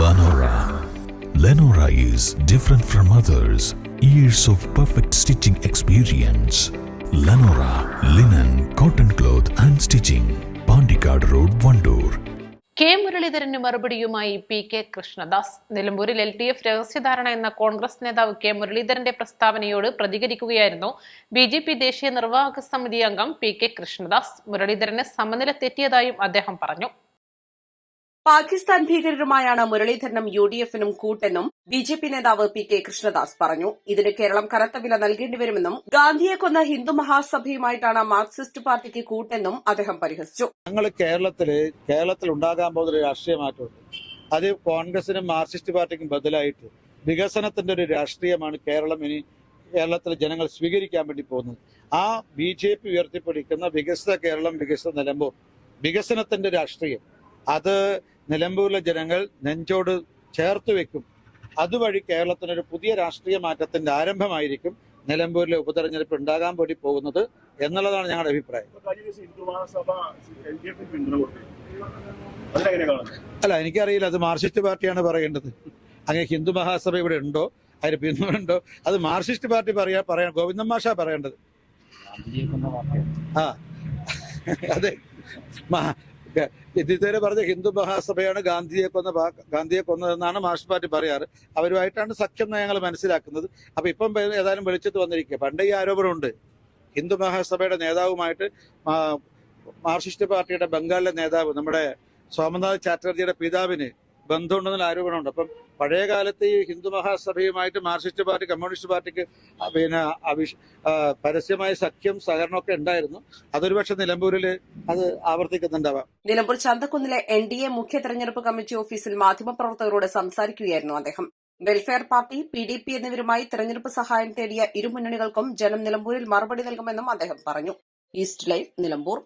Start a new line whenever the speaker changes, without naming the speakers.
Lenora. Lenora is different from others. Years of perfect stitching experience. Lenora linen, cotton cloth and stitching. Pandikad Road, Vandoor.
K മുരളീധരന് മറുപടിയുമായി P K Krishnadas. നിലമ്പൂരിൽ LDF രഹസ്യധാരണ എന്ന കോൺഗ്രസ് നേതാവ് K മുരളീധരന്റെ പ്രസ്താവനയോട് പ്രതികരിക്കുകയായിരുന്നു BJP ദേശീയ നിർവാഹക സമിതി അംഗം പി കെ കൃഷ്ണദാസ്. മുരളീധരന് സമനില തെറ്റിയതായും അദ്ദേഹം പറഞ്ഞു.
പാകിസ്ഥാൻ ഭീകരരുമായാണ് മുരളീധരനും UDF-നും കൂട്ടെന്നും BJP നേതാവ് പി കെ കൃഷ്ണദാസ് പറഞ്ഞു. ഇതിന് കേരളം കനത്ത വില നൽകേണ്ടിവരുമെന്നും ഗാന്ധിയെ കൊന്ന ഹിന്ദു മഹാസഭയുമായിട്ടാണ് മാർക്സിസ്റ്റ് പാർട്ടിക്ക് കൂട്ടെന്നും അദ്ദേഹം പരിഹസിച്ചു.
ഞങ്ങൾ കേരളത്തിൽ ഉണ്ടാകാൻ പോകുന്ന ഒരു രാഷ്ട്രീയ മാറ്റമുണ്ട്. അത് കോൺഗ്രസിനും മാർക്സിസ്റ്റ് പാർട്ടിക്കും ബദലായിട്ട് വികസനത്തിന്റെ ഒരു രാഷ്ട്രീയമാണ് കേരളത്തിലെ ജനങ്ങൾ സ്വീകരിക്കാൻ വേണ്ടി പോകുന്നത്. ആ BJP ഉയർത്തിപ്പിടിക്കുന്ന വികസിത കേരളം, വികസിത നിലമ്പൂർ, വികസനത്തിന്റെ രാഷ്ട്രീയം അത് നിലമ്പൂരിലെ ജനങ്ങൾ നെഞ്ചോട് ചേർത്ത് വെക്കും. അതുവഴി കേരളത്തിനൊരു പുതിയ രാഷ്ട്രീയ മാറ്റത്തിന്റെ ആരംഭമായിരിക്കും നിലമ്പൂരിലെ ഉപതെരഞ്ഞെടുപ്പ് ഉണ്ടാകാൻ വേണ്ടി പോകുന്നത് എന്നുള്ളതാണ് ഞങ്ങളുടെ അഭിപ്രായം. അല്ല, എനിക്കറിയില്ല, അത് മാർക്സിസ്റ്റ് പാർട്ടിയാണ് പറയേണ്ടത്. അങ്ങനെ ഹിന്ദു മഹാസഭ ഇവിടെ ഉണ്ടോ, അതിന് പിന്തുണയുണ്ടോ, അത് മാർക്സിസ്റ്റ് പാർട്ടി പറയാൻ ഗോവിന്ദൻ മാഷാ പറയേണ്ടത്. അതെ, ഇതുവരെ പറഞ്ഞ ഹിന്ദു മഹാസഭയാണ് ഗാന്ധിയെ കൊന്നതെന്നാണ് മാർക്സിസ്റ്റ് പാർട്ടി പറയാറ്. അവരുമായിട്ടാണ് സഖ്യം ഞങ്ങൾ മനസ്സിലാക്കുന്നത്. അപ്പൊ ഇപ്പം ഏതായാലും വെളിച്ചത്ത് വന്നിരിക്കുക. പണ്ട് ഈ ആരോപണമുണ്ട്, ഹിന്ദു മഹാസഭയുടെ നേതാവുമായിട്ട് മാർക്സിസ്റ്റ് പാർട്ടിയുടെ ബംഗാളിലെ നേതാവ് നമ്മുടെ സോമനാഥ് ചാറ്റർജിയുടെ പിതാവിന് ബന്ധമുണ്ടെന്നുള്ള ആരോപണമുണ്ട്. അപ്പം പഴയ കാലത്ത് ഈ ഹിന്ദു മഹാസഭയുമായിട്ട് മാർക്സിസ്റ്റ് പാർട്ടി, കമ്മ്യൂണിസ്റ്റ് പാർട്ടിക്ക് പരസ്യമായ സഖ്യം, സഹകരണമൊക്കെ ഉണ്ടായിരുന്നു. അതൊരു പക്ഷെ നിലമ്പൂരിൽ അത് ആവർത്തിക്കുന്നുണ്ടാവാം.
നിലമ്പൂർ ചന്തക്കുന്നിലെ NDA മുഖ്യ തെരഞ്ഞെടുപ്പ് കമ്മിറ്റി ഓഫീസിൽ മാധ്യമപ്രവർത്തകരോട് സംസാരിക്കുകയായിരുന്നു അദ്ദേഹം. വെൽഫെയർ പാർട്ടി, PDP എന്നിവരുമായി തെരഞ്ഞെടുപ്പ് സഹായം തേടിയ ഇരുമുന്നണികൾക്കും ജനം നിലമ്പൂരിൽ മറുപടി നൽകുമെന്നും അദ്ദേഹം പറഞ്ഞു. East live, Nilambur.